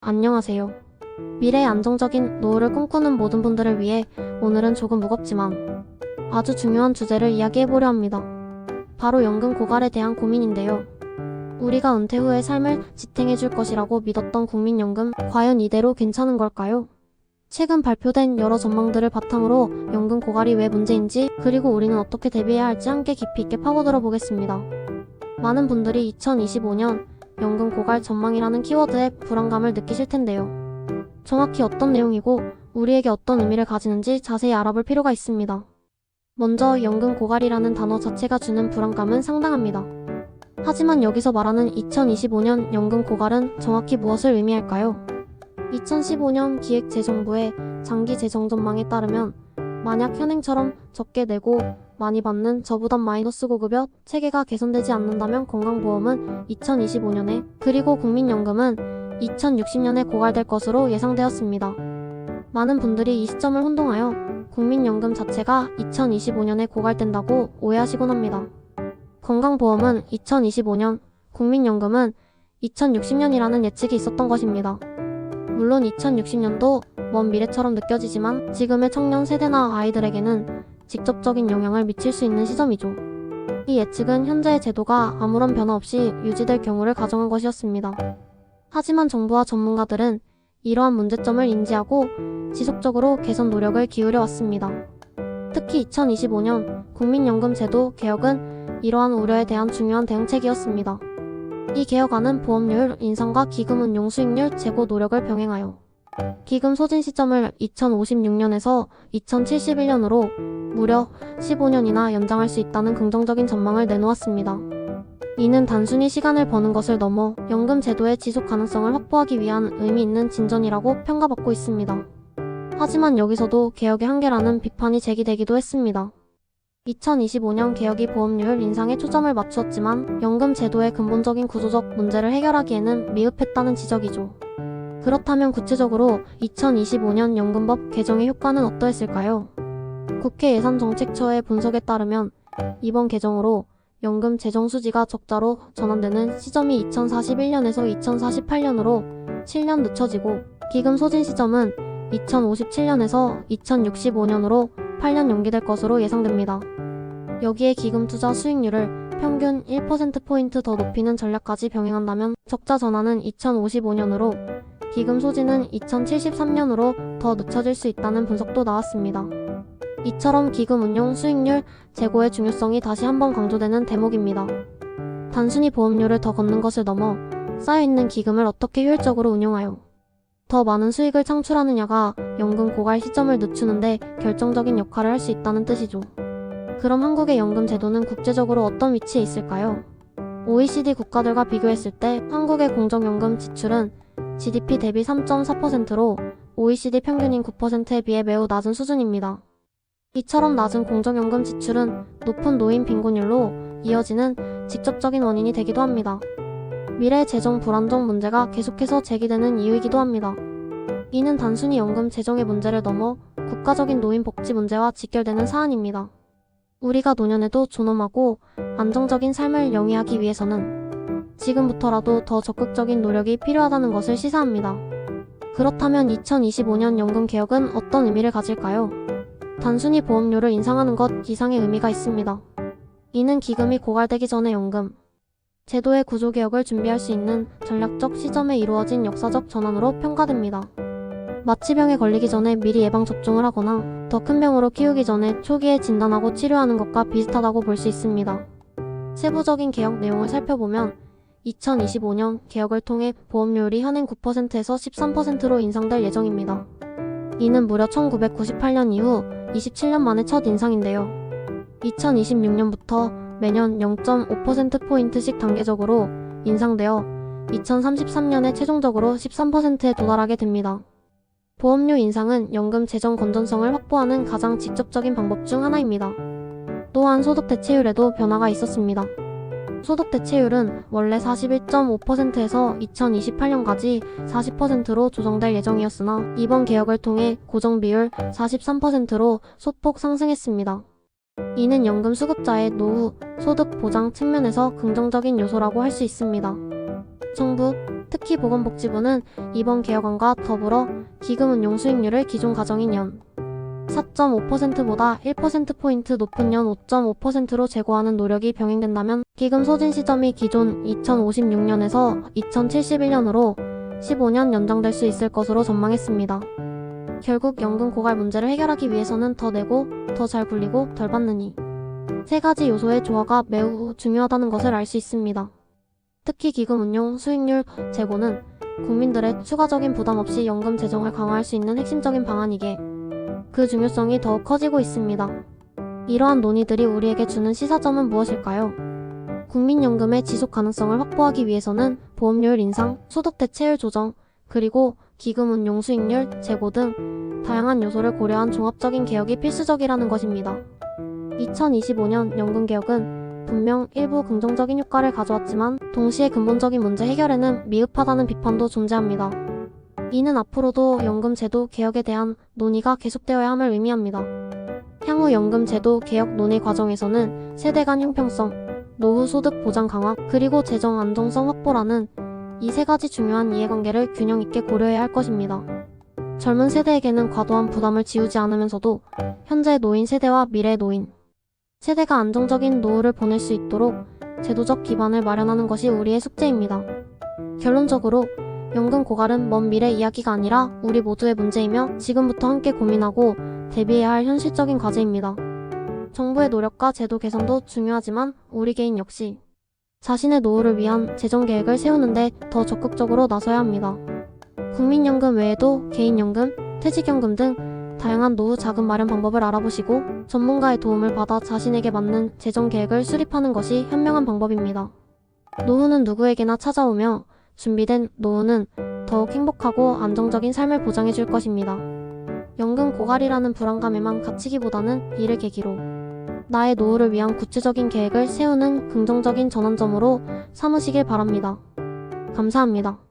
안녕하세요. 미래의 안정적인 노후를 꿈꾸는 모든 분들을 위해 오늘은 조금 무겁지만 아주 중요한 주제를 이야기해보려 합니다. 바로 연금 고갈에 대한 고민인데요. 우리가 은퇴 후의 삶을 지탱해줄 것이라고 믿었던 국민연금, 과연 이대로 괜찮은 걸까요? 최근 발표된 여러 전망들을 바탕으로 연금 고갈이 왜 문제인지, 그리고 우리는 어떻게 대비해야 할지 함께 깊이 있게 파고들어 보겠습니다. 많은 분들이 2025년 연금 고갈 전망이라는 키워드에 불안감을 느끼실 텐데요. 정확히 어떤 내용이고 우리에게 어떤 의미를 가지는지 자세히 알아볼 필요가 있습니다. 먼저 연금 고갈이라는 단어 자체가 주는 불안감은 상당합니다. 하지만 여기서 말하는 2025년 연금 고갈은 정확히 무엇을 의미할까요? 2015년 기획재정부의 장기 재정 전망에 따르면 만약 현행처럼 적게 내고 많이 받는 저부담 마이너스 고급여 체계가 개선되지 않는다면 건강보험은 2025년에, 그리고 국민연금은 2060년에 고갈될 것으로 예상되었습니다. 많은 분들이 이 시점을 혼동하여 국민연금 자체가 2025년에 고갈된다고 오해하시곤 합니다. 건강보험은 2025년, 국민연금은 2060년이라는 예측이 있었던 것입니다. 물론 2060년도 먼 미래처럼 느껴지지만 지금의 청년 세대나 아이들에게는 직접적인 영향을 미칠 수 있는 시점이죠. 이 예측은 현재의 제도가 아무런 변화 없이 유지될 경우를 가정한 것이었습니다. 하지만 정부와 전문가들은 이러한 문제점을 인지하고 지속적으로 개선 노력을 기울여 왔습니다. 특히 2025년 국민연금 제도 개혁은 이러한 우려에 대한 중요한 대응책이었습니다. 이 개혁안은 보험료율 인상과 기금 운용 수익률 제고 노력을 병행하여 기금 소진 시점을 2056년에서 2071년으로 무려 15년이나 연장할 수 있다는 긍정적인 전망을 내놓았습니다. 이는 단순히 시간을 버는 것을 넘어 연금 제도의 지속 가능성을 확보하기 위한 의미 있는 진전이라고 평가받고 있습니다. 하지만 여기서도 개혁의 한계라는 비판이 제기되기도 했습니다. 2025년 개혁이 보험료율 인상에 초점을 맞추었지만 연금 제도의 근본적인 구조적 문제를 해결하기에는 미흡했다는 지적이죠. 그렇다면 구체적으로 2025년 연금법 개정의 효과는 어떠했을까요? 국회 예산정책처의 분석에 따르면 이번 개정으로 연금 재정 수지가 적자로 전환되는 시점이 2041년에서 2048년으로 7년 늦춰지고 기금 소진 시점은 2057년에서 2065년으로 8년 연기될 것으로 예상됩니다. 여기에 기금 투자 수익률을 평균 1%포인트 더 높이는 전략까지 병행한다면 적자 전환은 2055년으로, 기금 소진은 2073년으로 더 늦춰질 수 있다는 분석도 나왔습니다. 이처럼 기금 운용 수익률 제고의 중요성이 다시 한번 강조되는 대목입니다. 단순히 보험료를 더 걷는 것을 넘어 쌓여있는 기금을 어떻게 효율적으로 운용하여 더 많은 수익을 창출하느냐가 연금 고갈 시점을 늦추는데 결정적인 역할을 할 수 있다는 뜻이죠. 그럼 한국의 연금 제도는 국제적으로 어떤 위치에 있을까요? OECD 국가들과 비교했을 때 한국의 공적연금 지출은 GDP 대비 3.4%로 OECD 평균인 9%에 비해 매우 낮은 수준입니다. 이처럼 낮은 공적연금 지출은 높은 노인 빈곤율로 이어지는 직접적인 원인이 되기도 합니다. 미래 재정 불안정 문제가 계속해서 제기되는 이유이기도 합니다. 이는 단순히 연금 재정의 문제를 넘어 국가적인 노인 복지 문제와 직결되는 사안입니다. 우리가 노년에도 존엄하고 안정적인 삶을 영위하기 위해서는 지금부터라도 더 적극적인 노력이 필요하다는 것을 시사합니다. 그렇다면 2025년 연금 개혁은 어떤 의미를 가질까요? 단순히 보험료를 인상하는 것 이상의 의미가 있습니다. 이는 기금이 고갈되기 전에 연금 제도의 구조 개혁을 준비할 수 있는 전략적 시점에 이루어진 역사적 전환으로 평가됩니다. 마취 병에 걸리기 전에 미리 예방 접종을 하거나 더 큰 병으로 키우기 전에 초기에 진단하고 치료하는 것과 비슷하다고 볼 수 있습니다. 세부적인 개혁 내용을 살펴보면 2025년 개혁을 통해 보험료율이 현행 9%에서 13%로 인상될 예정입니다. 이는 무려 1998년 이후 27년 만에 첫 인상인데요. 2026년부터 매년 0.5%포인트씩 단계적으로 인상되어 2033년에 최종적으로 13%에 도달하게 됩니다. 보험료 인상은 연금 재정 건전성을 확보하는 가장 직접적인 방법 중 하나입니다. 또한 소득 대체율에도 변화가 있었습니다. 소득 대체율은 원래 41.5%에서 2028년까지 40%로 조정될 예정이었으나 이번 개혁을 통해 고정 비율 43%로 소폭 상승했습니다. 이는 연금 수급자의 노후, 소득 보장 측면에서 긍정적인 요소라고 할 수 있습니다. 정부, 특히 보건복지부는 이번 개혁안과 더불어 기금운용 수익률을 기존 가정인 연 4.5%보다 1%포인트 높은 연 5.5%로 제고하는 노력이 병행된다면 기금 소진 시점이 기존 2056년에서 2071년으로 15년 연장될 수 있을 것으로 전망했습니다. 결국 연금 고갈 문제를 해결하기 위해서는 더 내고 더 잘 굴리고 덜 받느니 세 가지 요소의 조화가 매우 중요하다는 것을 알 수 있습니다. 특히 기금 운용 수익률 제고는 국민들의 추가적인 부담 없이 연금 재정을 강화할 수 있는 핵심적인 방안이기에 그 중요성이 더욱 커지고 있습니다. 이러한 논의들이 우리에게 주는 시사점은 무엇일까요? 국민연금의 지속 가능성을 확보하기 위해서는 보험료율 인상, 소득 대체율 조정, 그리고 기금 운용 수익률 제고 등 다양한 요소를 고려한 종합적인 개혁이 필수적이라는 것입니다. 2025년 연금개혁은 분명 일부 긍정적인 효과를 가져왔지만 동시에 근본적인 문제 해결에는 미흡하다는 비판도 존재합니다. 이는 앞으로도 연금제도 개혁에 대한 논의가 계속되어야 함을 의미합니다. 향후 연금제도 개혁 논의 과정에서는 세대 간 형평성, 노후 소득 보장 강화, 그리고 재정 안정성 확보라는 이 세 가지 중요한 이해관계를 균형 있게 고려해야 할 것입니다. 젊은 세대에게는 과도한 부담을 지우지 않으면서도 현재 노인 세대와 미래 노인 세대가 안정적인 노후를 보낼 수 있도록 제도적 기반을 마련하는 것이 우리의 숙제입니다. 결론적으로 연금 고갈은 먼 미래 이야기가 아니라 우리 모두의 문제이며 지금부터 함께 고민하고 대비해야 할 현실적인 과제입니다. 정부의 노력과 제도 개선도 중요하지만 우리 개인 역시 자신의 노후를 위한 재정 계획을 세우는데 더 적극적으로 나서야 합니다. 국민연금 외에도 개인연금, 퇴직연금 등 다양한 노후 자금 마련 방법을 알아보시고 전문가의 도움을 받아 자신에게 맞는 재정 계획을 수립하는 것이 현명한 방법입니다. 노후는 누구에게나 찾아오며 준비된 노후는 더욱 행복하고 안정적인 삶을 보장해 줄 것입니다. 연금 고갈이라는 불안감에만 갇히기보다는 이를 계기로 나의 노후를 위한 구체적인 계획을 세우는 긍정적인 전환점으로 삼으시길 바랍니다. 감사합니다.